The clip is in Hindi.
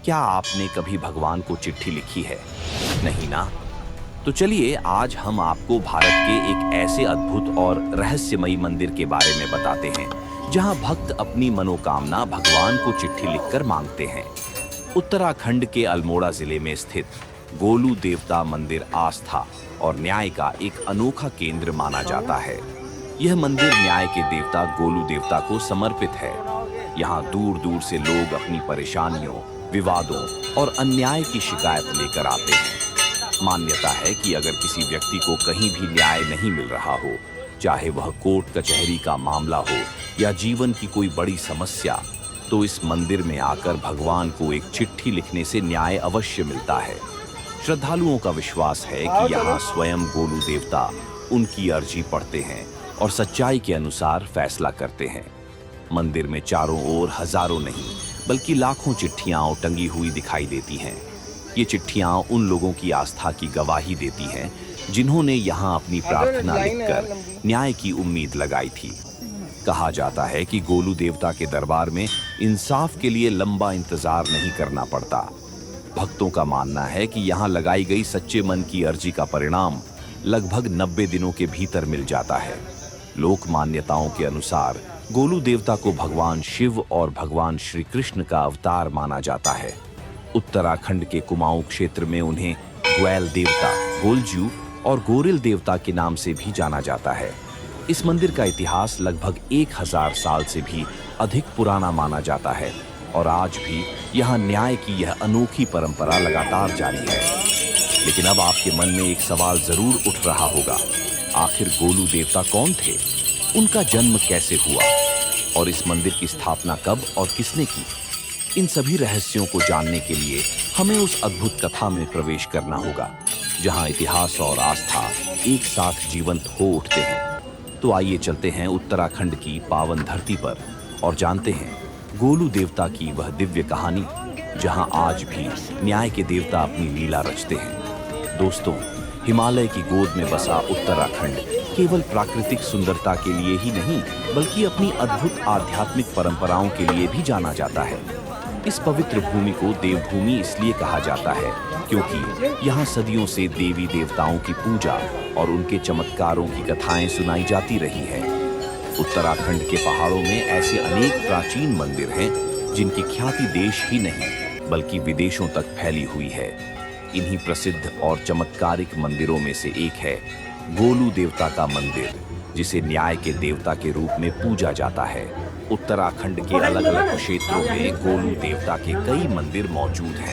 क्या आपने कभी भगवान को चिट्ठी लिखी है? नहीं ना? तो चलिए आज हम आपको भारत के एक ऐसे अद्भुत और रहस्यमयी मंदिर के बारे में बताते हैं, जहां भक्त अपनी मनोकामना भगवान को चिट्ठी लिखकर मांगते हैं। उत्तराखंड के अल्मोड़ा जिले में स्थित गोलू देवता मंदिर आस्था और न्याय का एक अनोखा केंद्र माना जाता है। यह मंदिर न्याय के देवता गोलू देवता को समर्पित है। यहाँ दूर दूर से लोग अपनी परेशानियों, विवादों और अन्याय की शिकायत लेकर आते हैं। मान्यता है कि अगर किसी व्यक्ति को कहीं भी न्याय नहीं मिल रहा हो, चाहे वह कोर्ट कचहरी का मामला हो या जीवन की कोई बड़ी समस्या, तो इस मंदिर में आकर भगवान को एक चिट्ठी लिखने से न्याय अवश्य मिलता है। श्रद्धालुओं का विश्वास है कि यहाँ स्वयं गोलू देवता उनकी अर्जी पढ़ते हैं और सच्चाई के अनुसार फैसला करते हैं। मंदिर में चारों ओर हजारों नहीं बल्कि लाखों चिट्ठियां टंगी हुई दिखाई देती हैं। ये चिट्ठियां उन लोगों की आस्था की गवाही देती हैं जिन्होंने यहाँ अपनी प्रार्थना लिखकर न्याय की उम्मीद लगाई थी। कहा जाता है कि गोलू देवता के दरबार में इंसाफ के लिए लंबा इंतजार नहीं करना पड़ता। भक्तों का मानना है कि यहाँ लगाई गई सच्चे मन की अर्जी का परिणाम लगभग 90 दिनों के भीतर मिल जाता है। लोक मान्यताओं के अनुसार गोलू देवता को भगवान शिव और भगवान श्री कृष्ण का अवतार माना जाता है। उत्तराखंड के कुमाऊं क्षेत्र में उन्हें ग्वैल देवता, गोलजू और गोरिल देवता के नाम से भी जाना जाता है। इस मंदिर का इतिहास लगभग 1000 साल से भी अधिक पुराना माना जाता है और आज भी यहाँ न्याय की यह अनोखी परंपरा लगातार जारी है। लेकिन अब आपके मन में एक सवाल जरूर उठ रहा होगा, आखिर गोलू देवता कौन थे? उनका जन्म कैसे हुआ? और इस मंदिर की स्थापना कब और किसने की? इन सभी रहस्यों को जानने के लिए हमें उस अद्भुत कथा में प्रवेश करना होगा, जहां इतिहास और आस्था एक साथ जीवंत हो उठते हैं। तो आइए चलते हैं उत्तराखंड की पावन धरती पर और जानते हैं गोलू देवता की वह दिव्य कहानी, जहां आज भी न्याय के देवता अपनी लीला रचते हैं। दोस्तों, हिमालय की गोद में बसा उत्तराखंड केवल प्राकृतिक सुंदरता के लिए ही नहीं बल्कि अपनी अद्भुत आध्यात्मिक परंपराओं के लिए भी जाना जाता है। इस पवित्र भूमि को देवभूमि इसलिए कहा जाता है क्योंकि यहाँ सदियों से देवी देवताओं की पूजा और उनके चमत्कारों की कथाएं सुनाई जाती रही हैं। उत्तराखंड के पहाड़ों में ऐसे अनेक प्राचीन मंदिर हैं जिनकी ख्याति देश ही नहीं बल्कि विदेशों तक फैली हुई है। इन्हीं प्रसिद्ध और चमत्कारिक मंदिरों में से एक है गोलू देवता का मंदिर, जिसे न्याय के देवता के रूप में पूजा जाता है। उत्तराखंड के अलग अलग क्षेत्रों में गोलू देवता के कई मंदिर मौजूद हैं।